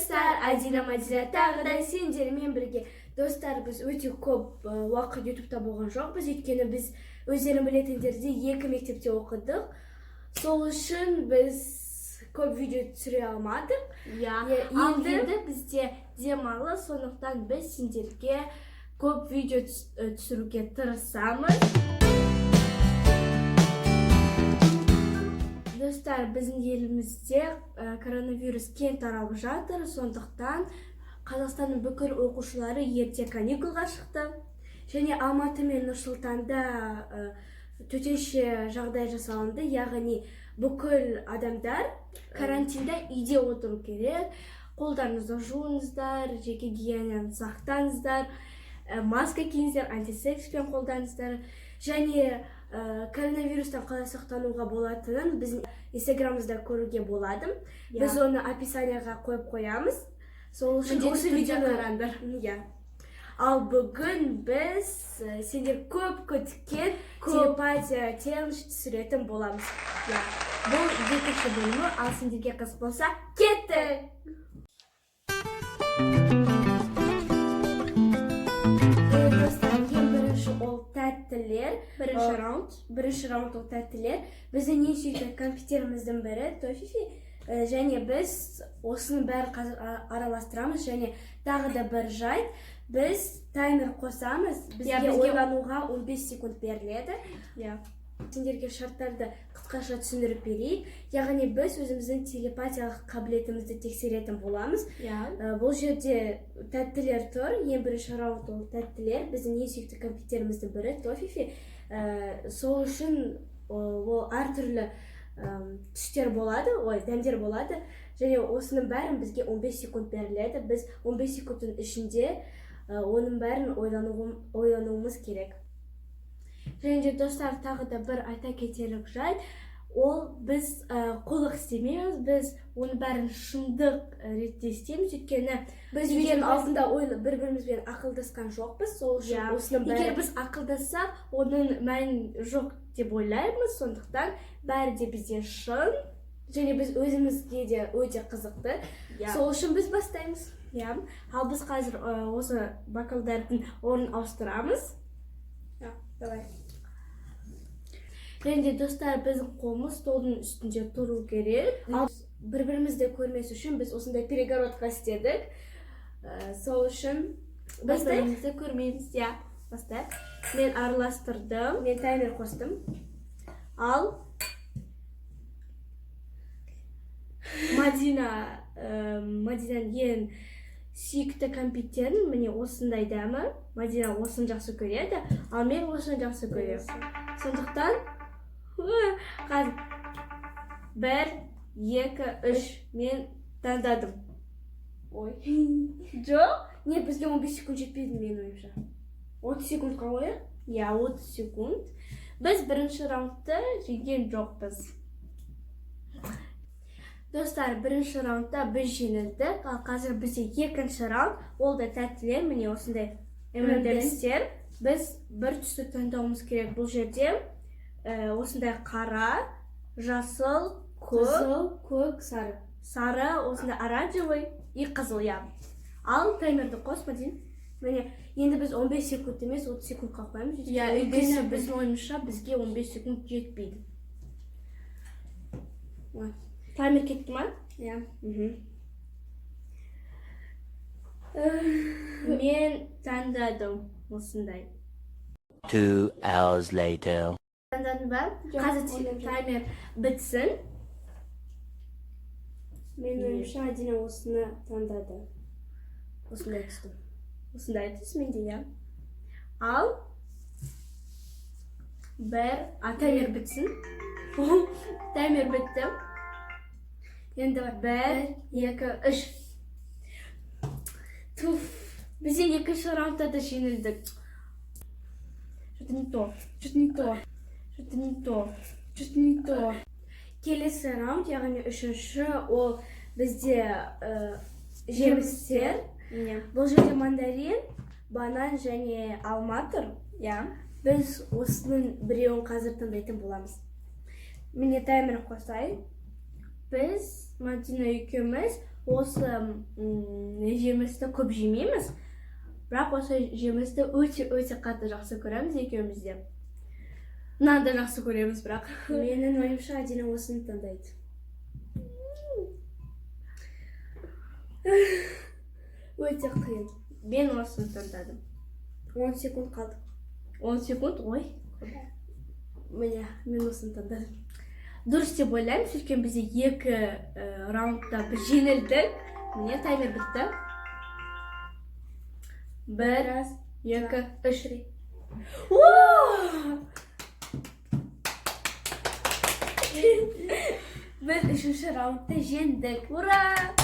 достар, Адина Мадина тағы да сендермен бірге. Достар, біз өте көп уақыт ютубта болған жоқпыз, өйткені біз өздерің білетіндерде 2 мектепте оқыдық. Сол үшін біз көп видео түсіре алмадық. Енді бізде демалы, сондықтан біз сендерге көп видео түсіруге тырысамыз. Достар, біздің елімізде коронавирус кең таралып жатыр, сондықтан Қазақстанның бүкіл оқушылары ерте каникулға шықты. Және Алматы мен Нұр-Сұлтанда төтенше жағдай жасалынды, яғни бүкіл адамдар карантинда үйде отыру керек. Қолдарыңызды жуыңыздар, жеке гигиенаны сақтаңыздар, маска киіңіздер, антисептикпен қолданыңыздар. Және коронавирустан қалай сақтануға болатынын біздің инстаграмымызда көруге болады. Біз оны описанияға қойып қоямыз. Сол үшін осы видеоны қараңдар. Ал бүгін біз сендер көп күткен телепатия челлендж түсіретін боламыз. Бұл 2-ші бөлімі, ал сендерге қызық болса, кеттік! Бірінші раунд ол тәттілер. Біздің ең сүйікті компьютеріміздің бірі тофифи. Және біз осының бәрі қазір араластырамыз. Және тағы да бір жайт, біз таймер қосамыз. Бізге ойлануға 15 секунд беріледі. Сендерге шарттарды қысқаша түсіндіріп берейік. Яғни біз өзіміздің телепатиялық қабілетімізді тексеретін боламыз. Бұл жерде тәттілер тұр. Ең бірінші раунд ол тәттілер. Біздің ең сүйікті компьютеріміздің бірі тофифи. Сол үшін ол әртүрлі түстер болады, дәмдер болады. Және осының бәрін бізге 15 секунд беріледі. Біз 15 секундтың ішінде оның бәрін ойлануымыз керек. Және де достар, тағы да бір айта кетерлік жайт, ол біз қолық істемейміз, біз оның бәрін шындық ретте істейміз, өйткені біз видеоның алдында бір-бірімізбен ақылдасқан жоқпыз. Сол үшін осының бәрі, егер біз ақылдассақ, оның мәні жоқ деп ойлаймыз, сондықтан бәрі де бізде шын, және біз өзімізге де өте қызықты. Сол үшін біз бастаймыз. Ал біз қазір осы бокалдардың орнын ауыстырамыз. Давай. Және де достар, біздің қолымыз столдың үстінде тұру керек. Ал бір-бірімізді көрмес үшін біз осындай перегородка істедік. Сол үшін бір-бірімізді көрмейміз. Бастайық. Мен араластырдым. Мен таймер қостым. Ал Мадинаның ең сүйікті компьютерін міне осындай дәмі. Мадина осын жақсы көреді, ал мен осын жақсы көремін. Сондықтан қазір 1, 2, 3 мен таңдадым. Жоқ? Не, бізге 15 секунд жетпейді мен ойымша. 30 секундқа қояйық? 30 секунд. Біз бірінші раундты жеңген жоқпыз. Достар, бірінші раундта біз жеңілдік, ал қазір бізде екінші раунд, ол да тәттілер, міне осындай M&M'стер. Біз бір түсті таңдауымыз керек. Бұл жерде осындай қара, жасыл, көк, сары. Сары, осындай оранжевый и қызыл. Ал таймерді қос, Мадин. Міне, енді біз 15 секунд емес, 30 секундқа қоямыз. Өйткені біздің ойымызша бізге 15 секунд жетпейді. Таймер кетті ма? Мен таңдадым осындай. 2 hours later. Таңдадың ба? Қазір таймер бітсін. Мен ойымша Адина осыны таңдады. Осындай түстім. Осындай түс менде, Ал таймер бітсін. Таймер бітті. Енді 1, 2, 3. Бізден екінші раундта да жеңілдік. Что-то не то. Келесі раунд, яғни үшінші, ол бізде жемістер. Бұл жерде мандарин, банан және алма тұр. Біз осының біреуін қазір таңдайтын боламыз. Міне таймер қосайын. Біз Мадина екеуміз осы жемісті көп жемейміз, бірақ осы жемісті өте қатты жақсы көреміз екеуміз де. Мынаны да жақсы көреміз, бірақ Менің ойымша Адина осыны таңдайды. өте қиын. Мен осыны таңдадым. 10 секунд қалды. 10 секунд, ой. Міне, мен осыны таңдадым. Дұрыс деп ойлаймын, өйткені бізде 2 раундта біз жеңілдік. Міне таймер бітті. 1, 2, 3. Біз 3-ші раундта жеңдік. Ура!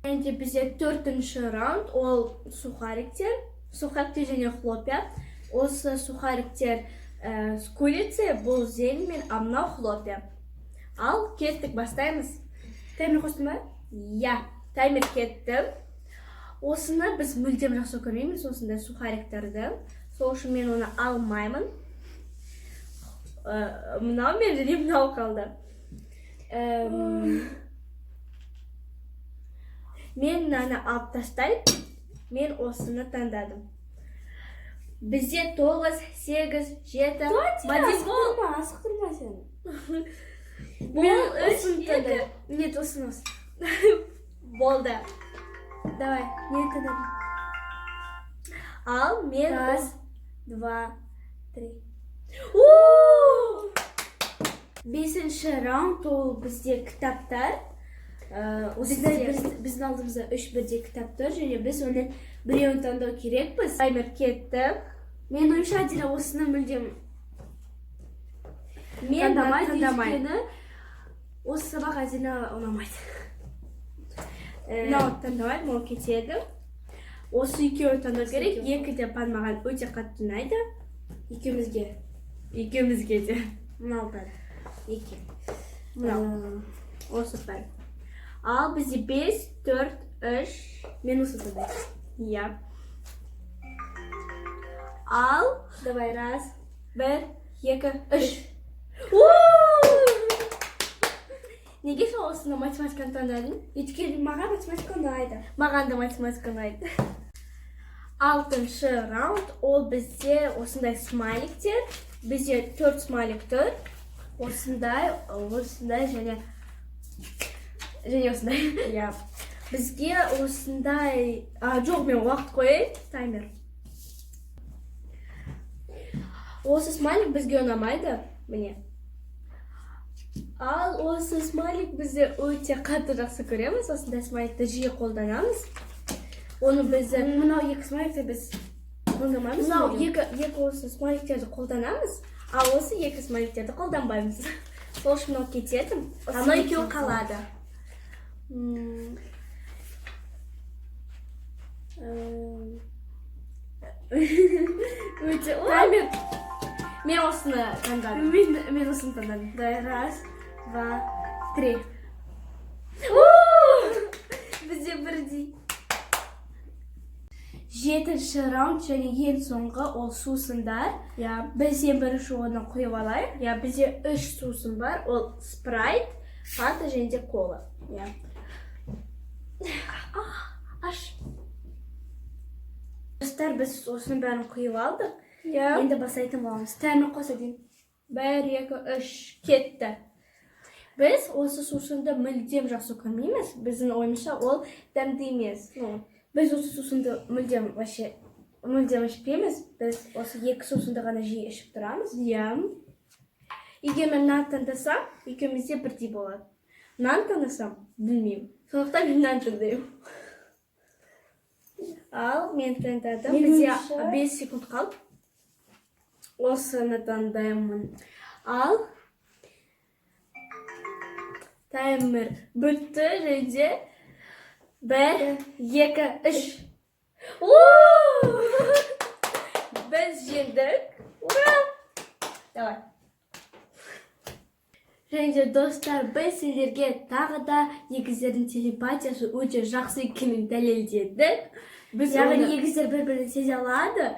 Енді бізде 4-ші раунд, ол сухариктер және хлопья. Осы сухариктер с курицей, бұл зелень мен, а мынау хлопья. Ал, кеттік, бастаймыз. Таймер қостың ба? Я, таймер кетті. Осыны біз мүлдем жақсы көрмейміз, осындай сухариктерді. Сол үшін мен оны алмаймын. Мынау мен және мынау қалды. Мен мынаны алып тастайын. Мен осыны таңдадым. Бізде 9, 8, 7, 8 бол. Асықтырма сені. Мен осыны таңдадым. Нет, осыны. Болды. Давай, мен таңдадым. Ал, мен... 1, 2, 3. 5-ші раунд ол бізде кітаптар. Біздің алдымызда 3 бірдей кітап тұр, және біз оның біреуін таңдау керекпіз. Таймер кетті. Мен ойымша Адина осыны мүлдем Таңдамайды, өйткені осы сабақ Адина ұнамайды. Мынау таңдамайды, мол кетеді. Осы екеуін таңдау керек. 2 де маған өте қатты ұнайды. Екеумізге де. Мынау бәрі. 2. Мынау. Осы бәрі. Ал, бізде 5, 4, 3. Мен осы таңдаймын. Я. Ал, Давай, 1, 2, 3. Неге сол осыны математиканы таңдадың? Өйткені маған математика ұнайды. Маған да математика ұнайды. 6-шы раунд, ол бізде осындай смайликтер. Бізде 4 смайлик тұр. Осындай және осындай. Бізге осындай... Жоқ, мен уақыт қойайын. Таймер. Осы смайлик бізге ұнамайды. Міне. Ал осы смайлик бізде өте қатты жақсы көреміз. Осындай смайликті жиі қолданамыз. Оны біз... Мынау 2 смайликті біз қолданамыз. Мынау 2 осы смайликтерді қолданамыз, а осы 2 смайликтерді қолданбаймыз. Сол үшін мынау кетеді. Ана екеуі қалады. Таймер. Мен осыны таңдадым. Мен осыны таңдадым. 1, 2, 3. Бізде бірдей. 7-ші раунд және ең соңғы ол сусындар. Біз ең бірінші оны қойып алайық. Бізде 3 сусын бар. Ол спрайт, фанта және де кола. Аш. Достар, біз осының бәрін құйып алдық. Ya. Енді басайтын боламыз. Тәмір қоса дейін. 1, 2, 3 кетті. Біз осы сусынды мүлдем жақсы көрмейміз. Біздің ойымызша ол дәмді емес. Біз осы сусынды мүлдем ішпейміз. Біз осы 2 сусынды ғана жиі ішіп тұрамыз. Егер мен нан таңдасам, екеумізде бірдей болады. Нан таңдасам, білмеймін. Сондықтан мен нан таңдаймын. Ал, мен таңдадым. Бізде 5 секунд қалды. Осыны таңдаймын. Ал, таймер бітті және 1, 2, 3. Біз жеңдік. Ура! Давай. Және достар, біз сендерге тағы да егіздердің телепатиясы өте жақсы екенін дәлелдедік. Яғни егіздер бір-бірін сезе алады.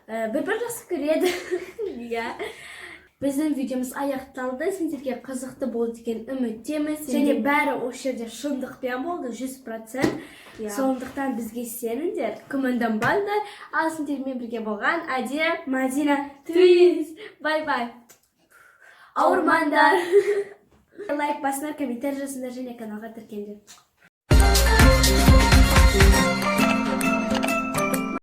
Бір-бір жақсы көреді. біздің видеомыз аяқталды. Сендерге қызықты болды деген үміттеміз. Және бәрі осы жерде шындықпен болды, 100%. Сондықтан бізге сеніңдер, күмәнданбаңдар. Ал сендермен бірге болған Әдия, Мадина, Твиз. Бай-бай. Ауырмаңдар. Лайк басыңдар, комментарий жазыңдар және каналға тіркеліңдер.